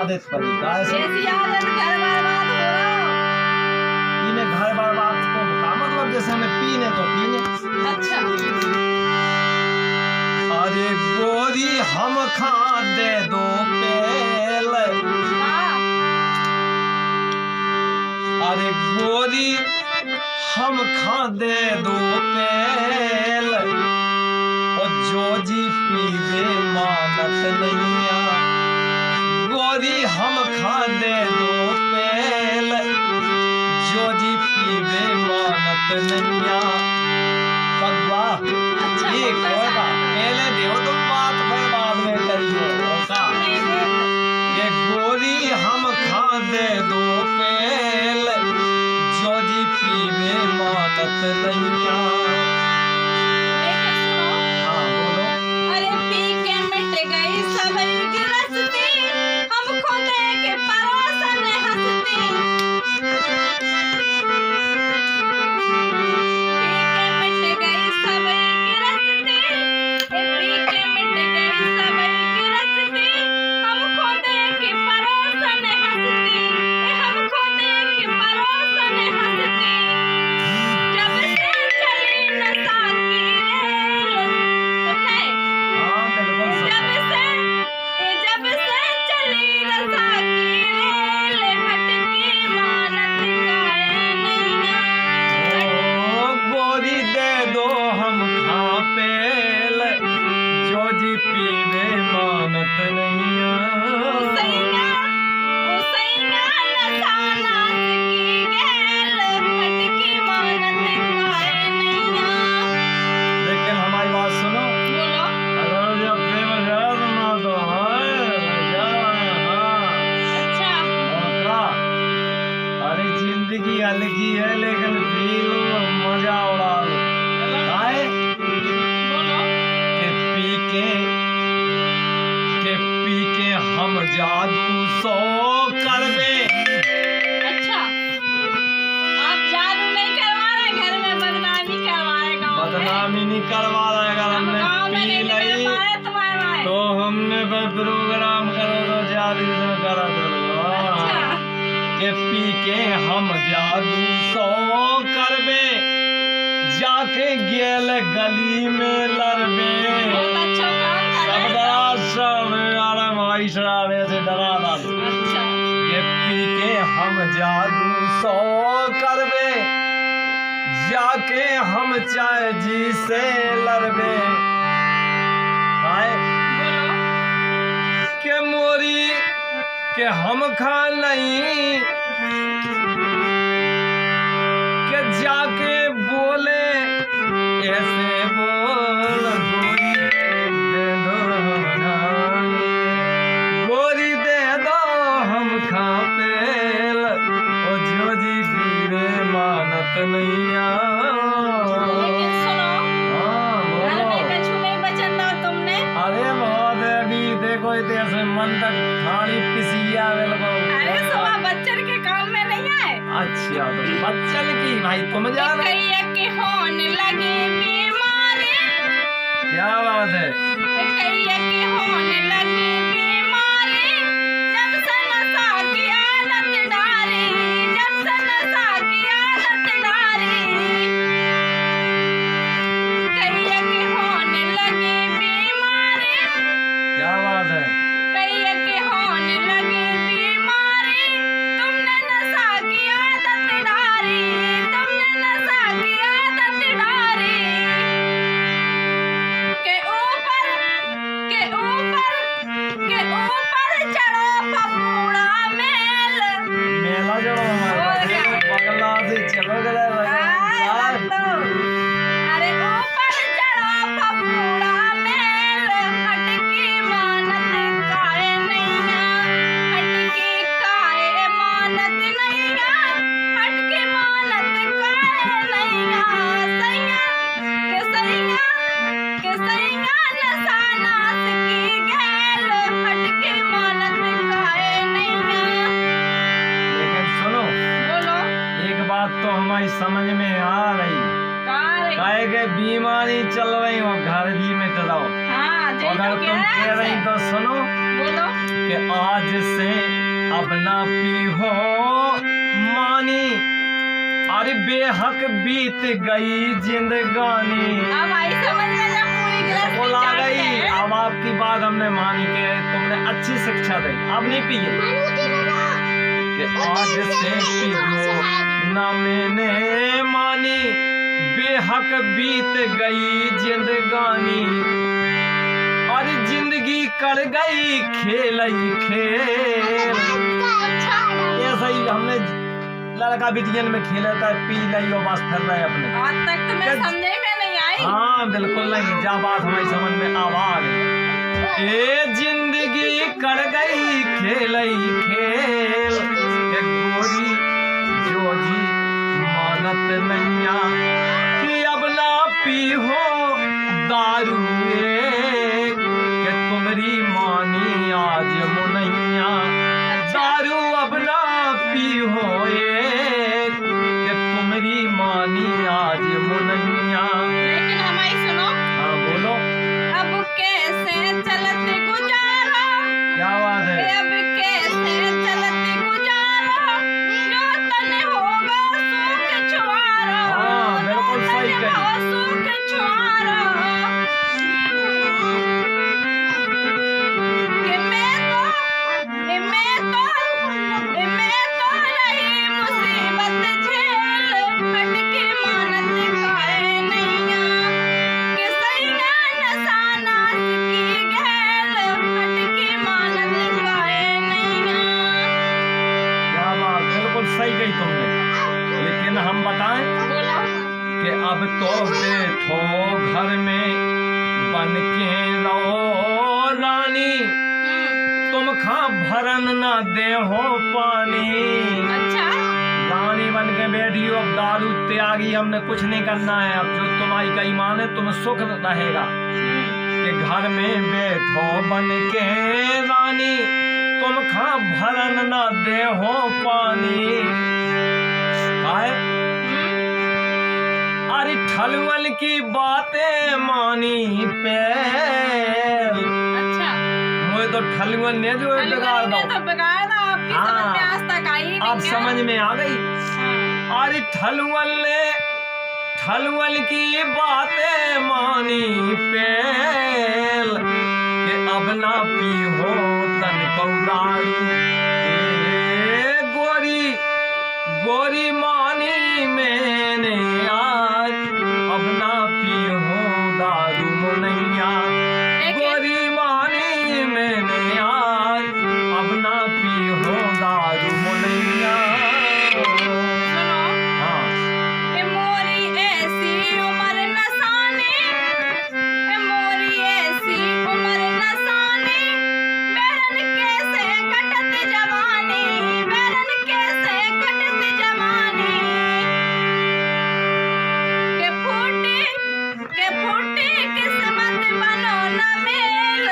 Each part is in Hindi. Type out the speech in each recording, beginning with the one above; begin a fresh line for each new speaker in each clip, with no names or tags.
आदत पड़ी
ऐसी आदत घर बर्बाद हो रहा
पीने घर बर्बाद को का मतलब जैसे हमें पीने तो पीने।
अच्छा
अरे गोरी हम खा दे दो पेल,
हाँ
अरे गोरी हम खा दे दो पेल, और जो जी पीवे मानत नैया। गोरी हम खा दे दो पेल, जो जी पीवे मानत नैया। पगवा
अच्छा
ये कोई बात पहले देव तुम बात फिर बाद में करियो ऐसा। ये गोरी हम खा दे दो पेल, जो जी पीवे मानत नैया।
लेकिन सुनो
हाँ बोलो।
अरे पी के मिट गई सबई गिरस्ती, हम खुदे के परोसन हंसती। पी के मिट गई सबई गिरस्ती, पी के मिट गई सबई गिरस्ती, हम खुदे के परोसन हंसती, हम खुदे के परोसन हंसती। जब से चली नशा की रेल, सुने
हाँ बिल्कुल सच।
जब से चली नशा की रेल, हटकी मानत काहे नैया।
ओ गोरी दे दो हम खा पेल, जो जी पीवे मानत नैया।
उसैया नशा नाच की गेल, हटकी मानत काहे नैया।
लेकिन हमारी बात सुनो,
बोलो
अगर जब प्रेम जरा ना तो
अच्छा
का अरे जिंदगी हल्की है लेकिन पी लो और मजा उड़ा लो। आए
बोलो
के पी के हम जादू सो करबे।
अच्छा आप जादू नहीं करवा रहे, घर में बदनामी करवा रहे गाँव में।
बदनामी नहीं करवा रहे, अगर
हम
हमने
गाँव में
पी
नहीं निकल
ली
पाए तुम्हारे भाई।
तो हमने पर प्रोग्राम करो तो जादू से करा करो।
अच्छा
के पी के हम जादू सो करबे, जाके गेल गली में लड़बे।
बहुत अच्छा काम कर
सब
रहे हो।
डरा सब आराम भाई शराबे से डरा डालो।
अच्छा
के पी के हम जादू सो करबे, जाके हम चाय जी से लड़बे। आए
बोलो
के मोरी के हम खा नहीं, के जाके बोले ऐसे बोल गोरी दे दो गोरी दे दो हम खा पेल, ओ जो जी पीवे मानत नैया।
लेकिन सुनो
हाँ
घर में
बोलो।
कछु नहीं बचन दो तुमने।
अरे बहुत है अभी देखो इतने मन तक थाली पिसिया बिल्कुल।
अरे सुबह बच्चन के काम में नहीं आए।
अच्छा तो बच्चन की भाई तुम जानो
कहिए कि होने लगी बीमारी,
क्या बात है।
कहिए कि होने लगी बीमारी, जब से नशा की आदत डारी, जब से नशा की आदत डारी। कहिए कि होने लगी बीमारी,
क्या बात है।
कहिए कि होने लगी बीमारी, तुमने नशा की आदत डारी, तुमने नशा की आदत डारी। के ऊपर चढ़ो पपूड़ा मेल।
मेला जड़ो हमारे बगला से चलो गए
अरे ऊपर चढ़ो पपूड़ा मेल, हटकी मानत काहे नैया, हटकी काहे मानत नैया, हटकी मानत काहे नैया। सैया नशा नाच की गेल, हटकी मानत काहे नैया।
लेकिन सुनो
बोलो
एक बात तो हमारी समझ में आ रही,
काहे
काहे के बीमारी चल रही हो घर भी में चलाओ।
हाँ जी
अगर
तो
तुम कह रही तो सुनो
बोलो
कि आज से अब ना पीहो मानी, अरे बेहक बीत गई जिंदगानी।
अब आई समझ में जब पूरी गृहस्थी
बोला
चाट
गई,
है।
अब आपकी बात हमने मानी के तुमने अच्छी शिक्षा दी, अब नहीं पिए कि आज से पियो ना मैंने मानी, बेहक बीत गई जिंदगानी। और जिंदगी कर गई खेल ही खेल। ऐसा ही हमने लड़का बिटियन में खेला था, पी ली और बस फिर रहे अपने।
आज तक तुम्हें समझे में नहीं आई।
हाँ बिल्कुल नहीं, जा बात हमारी समझ में आ गई। ये जिंदगी कर गई खेल ही खेल, के गोरी जो जी मानत नैया, कि अब ना पी हो दारू के तुम्हारी मानी आज मुनैया। दारू अब ना पी हो के तुम्हारी मानी आज मुनैया।
लेकिन हमारी सुनो।
हाँ बोलो।
अब कैसे चलते गुजारा,
क्या बात है?
अब कैसे चलते गुजारा, जो तने होगा सुख छुआरा।
हाँ, बिल्कुल सही
जो तने
कही।
हो सुख छुआरा। कि मैं तो रही मुसीबत झेल, हटके मानत काहे नैया। कि सैया नशा नाश की घेल, हटके मानत काहे नैया।
क्या बात, बिल्कुल सही कही तुमने। लेकिन हम बताएं
बोलो।
कि अब तो बैठो घर में बन के रहो रानी, तुम खा भरन ना दे हो पानी।
अच्छा।
रानी बन के बैठी हो, अब दारू त्यागी, हमने कुछ नहीं करना है। अब जो तुम्हारी का ईमान है तुम्हें सुख रहेगा। कि घर में बैठो बन के रानी, तुम खा भरन ना दे हो पानी। काहे? अरे ठलवल की बातें मानी पे,
अच्छा।
मुझे तो ठलवल ने जो बिगाड़ दो।
तो बिगाड़ दो, आपकी
हाँ।
समझ में आज तक आई नहीं
अब
क्या?
समझ में आ गई।
हाँ।
अरे ठलवल की बातें मानी पेल, कि अब ना पी हो तन को दारू। ए गोरी गोरी मानी मैंने आज, अब ना पी हो दारू मुनैया। गोरी मानी मैंने आज, अब ना पी हो दारू मुनैया।
सुनो।
हाँ
ए मोरी ऐसी उम्र नसानी, ए मोरी ऐसी उम्र नसानी, बैरन कैसे कटत जवानी, बैरन कैसे कटत जवानी। के फूटी किस्मत बनो न मेल,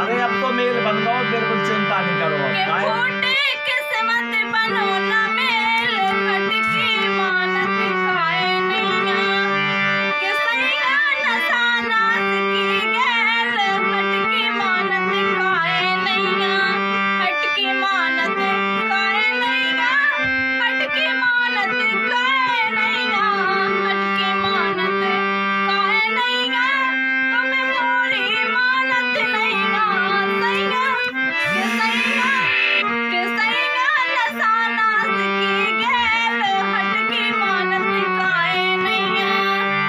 अरे अब तो मेल बन गो, बिल्कुल चिंता नहीं करो।
के
काहे?
फूटी किस्मत बनो न मेल, हटकी मानत काहे नैया। कि सैया नशा नाश की घेल, हटकी मानत काहे नैया। हटकी मानत काहे नैया, हटकी मानत काहे नैया, हटकी मानत काहे नैया। तुम्हें मोरी मानत नैया, सैया कि सैया नशा नाश की घेल, हटकी मानत काहे नैया।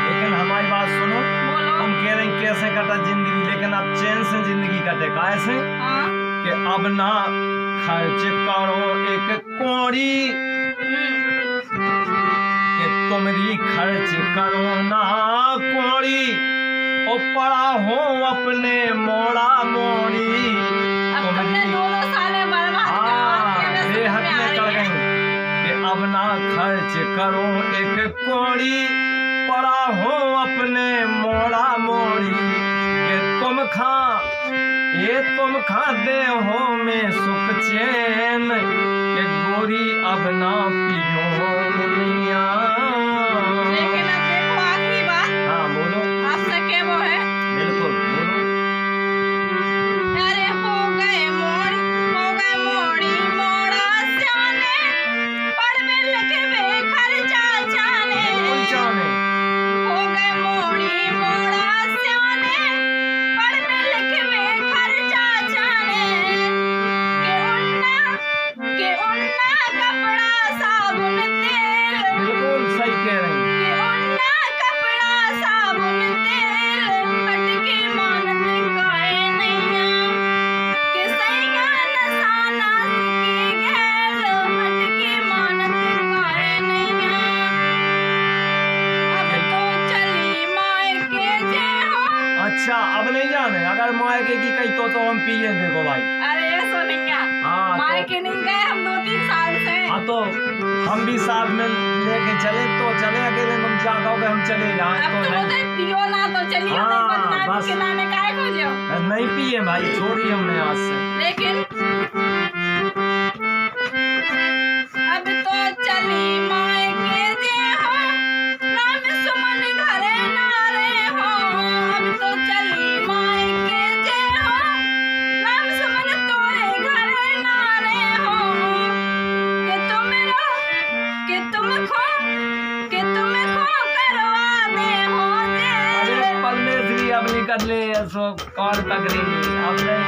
लेकिन हमारी बात सुनो।
बोलो।
तुम कह रही कैसे कटा जिंदगी, लेकिन अब चैन से जिंदगी कटे। कैसे?
हाँ।
कि अब ना खर्च करो एक कौड़ी, कि तुम्हारी खर्च करो ना कौड़ी, ओ पड़ा हो अपने मोड़ा मोड़ी।
अब तुमने
तुम्हारी
दोनों साले बर्बाद करवा दिए, मैं समझ
बेहद
में आ
में कर
रही है।
गई। कि अब ना खर्च करो एक कौड़ी, पड़ा हो अपने मोड़ा मोड़ी। कि तुम खा दे हो में सुख चैन, कि गोरी अब ना पियो मुनिया।
लेकिन अब देखो आखिरी बात
हाँ बोलो।
आपसे क्या वो है।
बिल्कुल बोलो।
अरे हो गए मोड़ साना की गैल हटकी मानत करनिया अब तो चली मायके जे हो।
अच्छा अब नहीं जाने, अगर मायके की कही तो हम पिए देखो भाई।
अरे ऐसा नहीं है,
हाँ
मायके नहीं गए हम 2-3 साल से।
हाँ तो हम भी साथ में लेके चले तो चले, अकेले तुम क्या कहोगे हम चले जाए
अब
तो
तो
नहीं।
मुझे पियो ना तो चलियो,
हाँ,
नहीं बदनामी
बस।
खिलाने काहे खोजो।
नहीं पिए भाई, छोड़ी हमने आज से।
लेकिन अब तो चली मायके जे हो, राम सुमन घरे नारे हो। अब तो चली मायके जे हो, राम सुमन तोरे घरे नारे हो। कि तुम खो करवा दे हो जे।
अरे परमेश्वरी अब निकल ले सो कौन पकड़ेगी अब नहीं,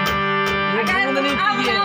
ये
अगर
दूध नहीं
अब
पिए।